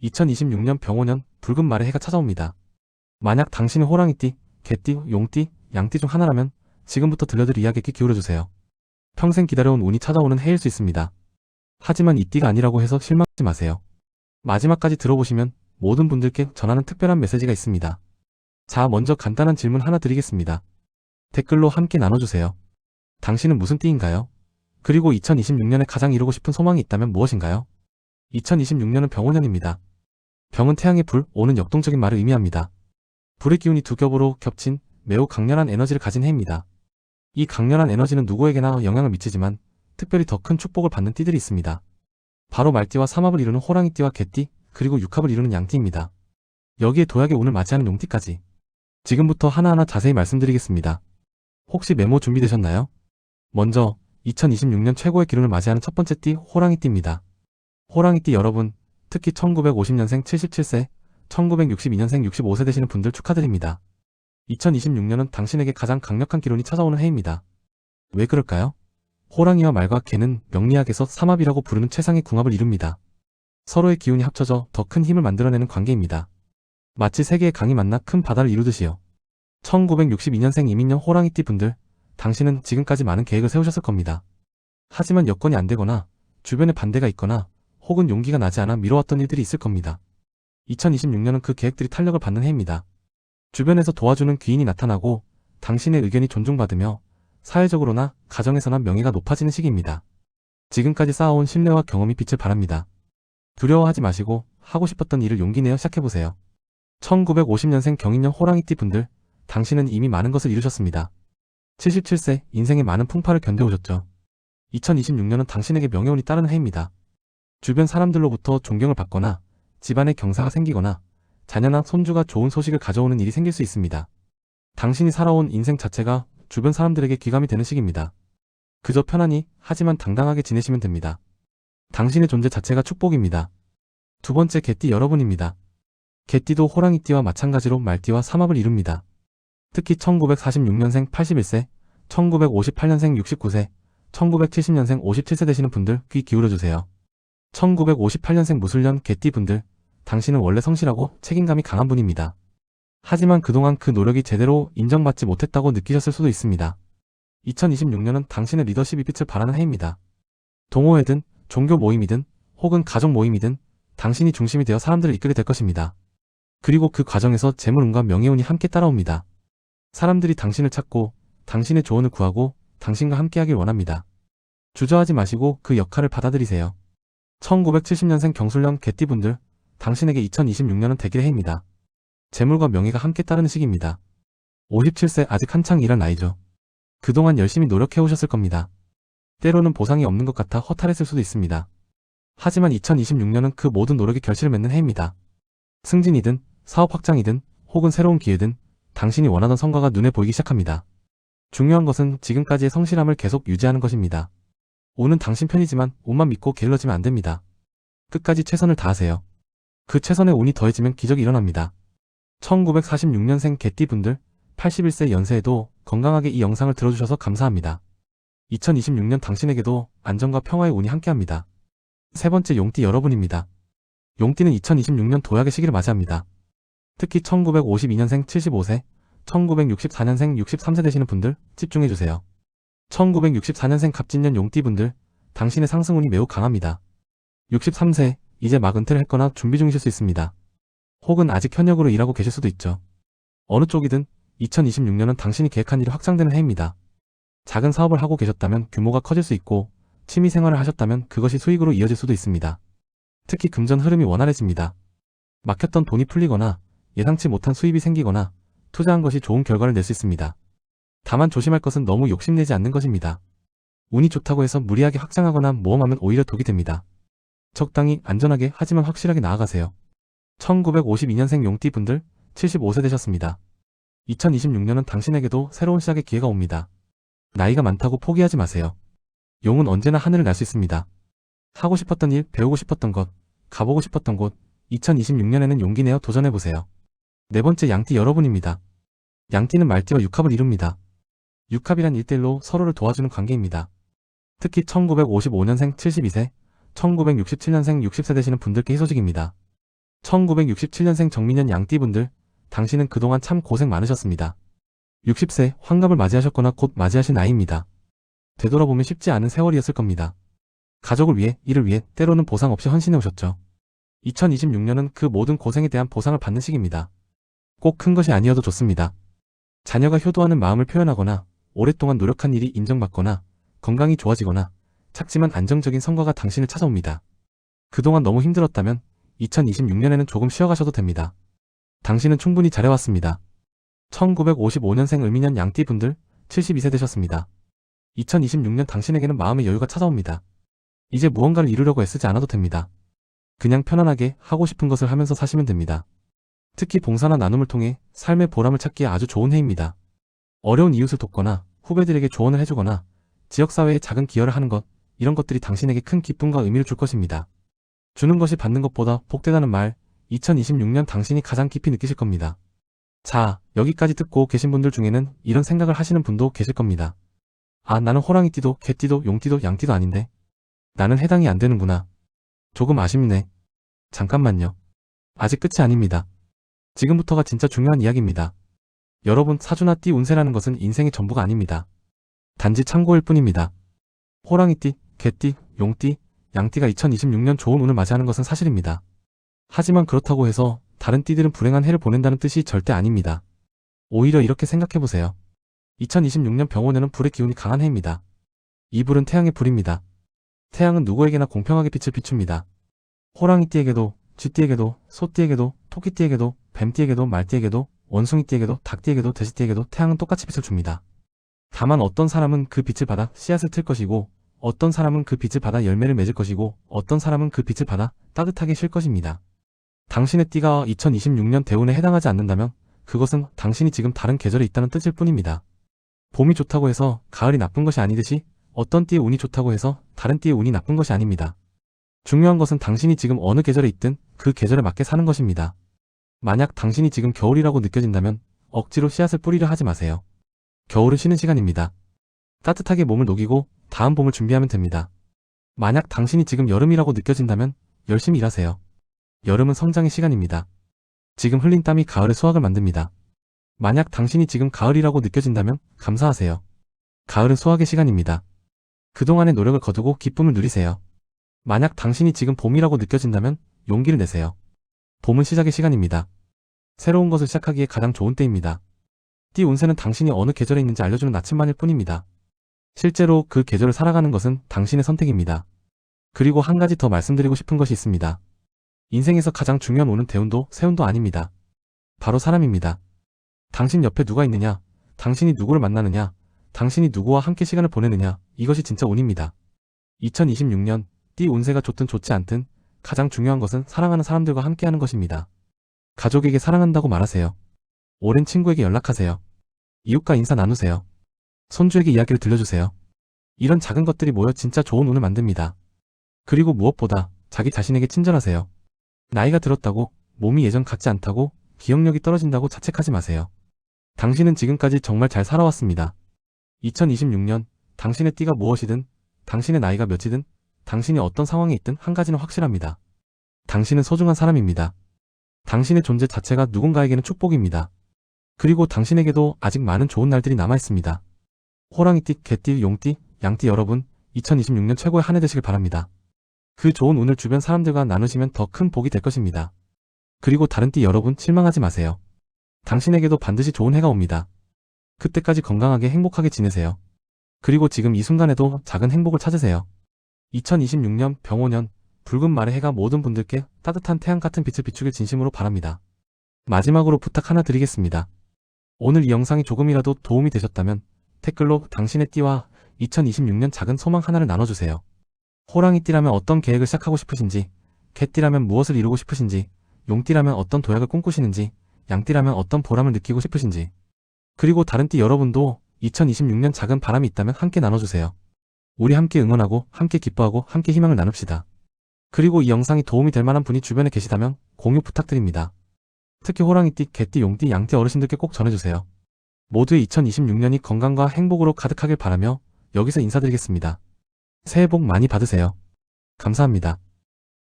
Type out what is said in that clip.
2026년 병오년 붉은 말의 해가 찾아옵니다. 만약 당신이 호랑이띠, 개띠, 용띠, 양띠 중 하나라면 지금부터 들려드릴 이야기에 귀 기울여주세요. 평생 기다려온 운이 찾아오는 해일 수 있습니다. 하지만 이 띠가 아니라고 해서 실망하지 마세요. 마지막까지 들어보시면 모든 분들께 전하는 특별한 메시지가 있습니다. 자, 먼저 간단한 질문 하나 드리겠습니다. 댓글로 함께 나눠주세요. 당신은 무슨 띠인가요? 그리고 2026년에 가장 이루고 싶은 소망이 있다면 무엇인가요? 2026년은 병오년입니다. 병은 태양의 불, 오는 역동적인 말을 의미합니다. 불의 기운이 두 겹으로 겹친 매우 강렬한 에너지를 가진 해입니다. 이 강렬한 에너지는 누구에게나 영향을 미치지만 특별히 더 큰 축복을 받는 띠들이 있습니다. 바로 말띠와 삼합을 이루는 호랑이띠와 개띠, 그리고 육합을 이루는 양띠입니다. 여기에 도약의 운을 맞이하는 용띠까지. 지금부터 하나하나 자세히 말씀드리겠습니다. 혹시 메모 준비되셨나요? 먼저 2026년 최고의 기운을 맞이하는 첫 번째 띠 호랑이띠입니다. 호랑이띠 여러분, 특히 1950년생 77세, 1962년생 65세 되시는 분들 축하드립니다. 2026년은 당신에게 가장 강력한 기운이 찾아오는 해입니다. 왜 그럴까요? 호랑이와 말과 개는 명리학에서 삼합이라고 부르는 최상의 궁합을 이룹니다. 서로의 기운이 합쳐져 더 큰 힘을 만들어내는 관계입니다. 마치 세 개의 강이 만나 큰 바다를 이루듯이요. 1962년생 이민년 호랑이띠 분들, 당신은 지금까지 많은 계획을 세우셨을 겁니다. 하지만 여건이 안 되거나 주변에 반대가 있거나 혹은 용기가 나지 않아 미뤄왔던 일들이 있을 겁니다. 2026년은 그 계획들이 탄력을 받는 해입니다. 주변에서 도와주는 귀인이 나타나고 당신의 의견이 존중받으며 사회적으로나 가정에서나 명예가 높아지는 시기입니다. 지금까지 쌓아온 신뢰와 경험이 빛을 발합니다. 두려워하지 마시고 하고 싶었던 일을 용기 내어 시작해보세요. 1950년생 경인년 호랑이띠 분들, 당신은 이미 많은 것을 이루셨습니다. 77세, 인생의 많은 풍파를 견뎌오셨죠. 2026년은 당신에게 명예운이 따르는 해입니다. 주변 사람들로부터 존경을 받거나 집안에 경사가 생기거나 자녀나 손주가 좋은 소식을 가져오는 일이 생길 수 있습니다. 당신이 살아온 인생 자체가 주변 사람들에게 귀감이 되는 시기입니다. 그저 편안히 하지만 당당하게 지내시면 됩니다. 당신의 존재 자체가 축복입니다. 두 번째 개띠 여러분입니다. 개띠도 호랑이띠와 마찬가지로 말띠와 삼합을 이룹니다. 특히 1946년생 81세, 1958년생 69세, 1970년생 57세 되시는 분들 귀 기울여주세요. 1958년생 무술년 개띠 분들, 당신은 원래 성실하고 책임감이 강한 분입니다. 하지만 그동안 그 노력이 제대로 인정받지 못했다고 느끼셨을 수도 있습니다. 2026년은 당신의 리더십이 빛을 발하는 해입니다. 동호회든 종교 모임이든 혹은 가족 모임이든 당신이 중심이 되어 사람들을 이끌게 될 것입니다. 그리고 그 과정에서 재물운과 명예운이 함께 따라옵니다. 사람들이 당신을 찾고 당신의 조언을 구하고 당신과 함께하길 원합니다. 주저하지 마시고 그 역할을 받아들이세요. 1970년생 경술년 개띠분들, 당신에게 2026년은 대길의 해입니다. 재물과 명예가 함께 따르는 시기입니다. 57세 아직 한창 일할 나이죠. 그동안 열심히 노력해 오셨을 겁니다. 때로는 보상이 없는 것 같아 허탈했을 수도 있습니다. 하지만 2026년은 그 모든 노력이 결실을 맺는 해입니다. 승진이든 사업 확장이든 혹은 새로운 기회든 당신이 원하던 성과가 눈에 보이기 시작합니다. 중요한 것은 지금까지의 성실함을 계속 유지하는 것입니다. 운은 당신 편이지만 운만 믿고 게을러지면 안 됩니다. 끝까지 최선을 다하세요. 그 최선의 운이 더해지면 기적이 일어납니다. 1946년생 개띠분들, 81세 연세에도 건강하게 이 영상을 들어주셔서 감사합니다. 2026년 당신에게도 안정과 평화의 운이 함께합니다. 세 번째 용띠 여러분입니다. 용띠는 2026년 도약의 시기를 맞이합니다. 특히 1952년생 75세, 1964년생 63세 되시는 분들 집중해주세요. 1964년생 갑진년 용띠분들, 당신의 상승운이 매우 강합니다. 63세, 이제 막 은퇴를 했거나 준비 중이실 수 있습니다. 혹은 아직 현역으로 일하고 계실 수도 있죠. 어느 쪽이든 2026년은 당신이 계획한 일이 확장되는 해입니다. 작은 사업을 하고 계셨다면 규모가 커질 수 있고 취미생활을 하셨다면 그것이 수익으로 이어질 수도 있습니다. 특히 금전 흐름이 원활해집니다. 막혔던 돈이 풀리거나 예상치 못한 수입이 생기거나 투자한 것이 좋은 결과를 낼 수 있습니다. 다만 조심할 것은 너무 욕심내지 않는 것입니다. 운이 좋다고 해서 무리하게 확장하거나 모험하면 오히려 독이 됩니다. 적당히 안전하게 하지만 확실하게 나아가세요. 1952년생 용띠분들 75세 되셨습니다. 2026년은 당신에게도 새로운 시작의 기회가 옵니다. 나이가 많다고 포기하지 마세요. 용은 언제나 하늘을 날 수 있습니다. 하고 싶었던 일, 배우고 싶었던 것, 가보고 싶었던 곳, 2026년에는 용기 내어 도전해보세요. 네 번째 양띠 여러분입니다. 양띠는 말띠와 육합을 이룹니다. 육합이란 1대1로 서로를 도와주는 관계입니다. 특히 1955년생 72세, 1967년생 60세 되시는 분들께 희소식입니다. 1967년생 정민년 양띠분들, 당신은 그동안 참 고생 많으셨습니다. 60세 환갑을 맞이하셨거나 곧 맞이하신 나이입니다. 되돌아보면 쉽지 않은 세월이었을 겁니다. 가족을 위해, 일을 위해, 때로는 보상 없이 헌신해 오셨죠. 2026년은 그 모든 고생에 대한 보상을 받는 시기입니다. 꼭 큰 것이 아니어도 좋습니다. 자녀가 효도하는 마음을 표현하거나, 오랫동안 노력한 일이 인정받거나, 건강이 좋아지거나, 작지만 안정적인 성과가 당신을 찾아옵니다. 그동안 너무 힘들었다면 2026년에는 조금 쉬어가셔도 됩니다. 당신은 충분히 잘해왔습니다. 1955년생 을미년 양띠분들, 72세 되셨습니다. 2026년 당신에게는 마음의 여유가 찾아옵니다. 이제 무언가를 이루려고 애쓰지 않아도 됩니다. 그냥 편안하게 하고 싶은 것을 하면서 사시면 됩니다. 특히 봉사나 나눔을 통해 삶의 보람을 찾기에 아주 좋은 해입니다. 어려운 이웃을 돕거나 후배들에게 조언을 해주거나 지역사회에 작은 기여를 하는 것, 이런 것들이 당신에게 큰 기쁨과 의미를 줄 것입니다. 주는 것이 받는 것보다 복되다는 말, 2026년 당신이 가장 깊이 느끼실 겁니다. 자, 여기까지 듣고 계신 분들 중에는 이런 생각을 하시는 분도 계실 겁니다. 아, 나는 호랑이띠도 개띠도 용띠도 양띠도 아닌데 나는 해당이 안 되는구나. 조금 아쉽네. 잠깐만요. 아직 끝이 아닙니다. 지금부터가 진짜 중요한 이야기입니다. 여러분, 사주나 띠 운세라는 것은 인생의 전부가 아닙니다. 단지 참고일 뿐입니다. 호랑이띠, 개띠, 용띠, 양띠가 2026년 좋은 운을 맞이하는 것은 사실입니다. 하지만 그렇다고 해서 다른 띠들은 불행한 해를 보낸다는 뜻이 절대 아닙니다. 오히려 이렇게 생각해보세요. 2026년 병원에는 불의 기운이 강한 해입니다. 이 불은 태양의 불입니다. 태양은 누구에게나 공평하게 빛을 비춥니다. 호랑이띠에게도, 쥐띠에게도, 소띠에게도, 토끼띠에게도, 뱀띠에게도, 말띠에게도, 원숭이띠에게도, 닭띠에게도, 돼지띠에게도 태양은 똑같이 빛을 줍니다. 다만 어떤 사람은 그 빛을 받아 씨앗을 틀 것이고, 어떤 사람은 그 빛을 받아 열매를 맺을 것이고, 어떤 사람은 그 빛을 받아 따뜻하게 쉴 것입니다. 당신의 띠가 2026년 대운에 해당하지 않는다면 그것은 당신이 지금 다른 계절에 있다는 뜻일 뿐입니다. 봄이 좋다고 해서 가을이 나쁜 것이 아니듯이 어떤 띠의 운이 좋다고 해서 다른 띠의 운이 나쁜 것이 아닙니다. 중요한 것은 당신이 지금 어느 계절에 있든 그 계절에 맞게 사는 것입니다. 만약 당신이 지금 겨울이라고 느껴진다면 억지로 씨앗을 뿌리려 하지 마세요. 겨울은 쉬는 시간입니다. 따뜻하게 몸을 녹이고 다음 봄을 준비하면 됩니다. 만약 당신이 지금 여름이라고 느껴진다면 열심히 일하세요. 여름은 성장의 시간입니다. 지금 흘린 땀이 가을의 수확을 만듭니다. 만약 당신이 지금 가을이라고 느껴진다면 감사하세요. 가을은 수확의 시간입니다. 그동안의 노력을 거두고 기쁨을 누리세요. 만약 당신이 지금 봄이라고 느껴진다면 용기를 내세요. 봄은 시작의 시간입니다. 새로운 것을 시작하기에 가장 좋은 때입니다. 띠 운세는 당신이 어느 계절에 있는지 알려주는 나침반일 뿐입니다. 실제로 그 계절을 살아가는 것은 당신의 선택입니다. 그리고 한 가지 더 말씀드리고 싶은 것이 있습니다. 인생에서 가장 중요한 운은 대운도 세운도 아닙니다. 바로 사람입니다. 당신 옆에 누가 있느냐, 당신이 누구를 만나느냐, 당신이 누구와 함께 시간을 보내느냐, 이것이 진짜 운입니다. 2026년 띠 운세가 좋든 좋지 않든 가장 중요한 것은 사랑하는 사람들과 함께하는 것입니다. 가족에게 사랑한다고 말하세요. 오랜 친구에게 연락하세요. 이웃과 인사 나누세요. 손주에게 이야기를 들려주세요. 이런 작은 것들이 모여 진짜 좋은 운을 만듭니다. 그리고 무엇보다 자기 자신에게 친절하세요. 나이가 들었다고, 몸이 예전 같지 않다고, 기억력이 떨어진다고 자책하지 마세요. 당신은 지금까지 정말 잘 살아왔습니다. 2026년 당신의 띠가 무엇이든, 당신의 나이가 몇이든, 당신이 어떤 상황에 있든 한 가지는 확실합니다. 당신은 소중한 사람입니다. 당신의 존재 자체가 누군가에게는 축복입니다. 그리고 당신에게도 아직 많은 좋은 날들이 남아있습니다. 호랑이띠, 개띠, 용띠, 양띠 여러분, 2026년 최고의 한 해 되시길 바랍니다. 그 좋은 운을 주변 사람들과 나누시면 더 큰 복이 될 것입니다. 그리고 다른 띠 여러분, 실망하지 마세요. 당신에게도 반드시 좋은 해가 옵니다. 그때까지 건강하게 행복하게 지내세요. 그리고 지금 이 순간에도 작은 행복을 찾으세요. 2026년 병오년 붉은 말의 해가 모든 분들께 따뜻한 태양 같은 빛을 비추길 진심으로 바랍니다. 마지막으로 부탁 하나 드리겠습니다. 오늘 이 영상이 조금이라도 도움이 되셨다면 댓글로 당신의 띠와 2026년 작은 소망 하나를 나눠주세요. 호랑이띠라면 어떤 계획을 시작하고 싶으신지, 개띠라면 무엇을 이루고 싶으신지, 용띠라면 어떤 도약을 꿈꾸시는지, 양띠라면 어떤 보람을 느끼고 싶으신지, 그리고 다른 띠 여러분도 2026년 작은 바람이 있다면 함께 나눠주세요. 우리 함께 응원하고 함께 기뻐하고 함께 희망을 나눕시다. 그리고 이 영상이 도움이 될 만한 분이 주변에 계시다면 공유 부탁드립니다. 특히 호랑이띠, 개띠, 용띠, 양띠 어르신들께 꼭 전해주세요. 모두의 2026년이 건강과 행복으로 가득하길 바라며 여기서 인사드리겠습니다. 새해 복 많이 받으세요. 감사합니다.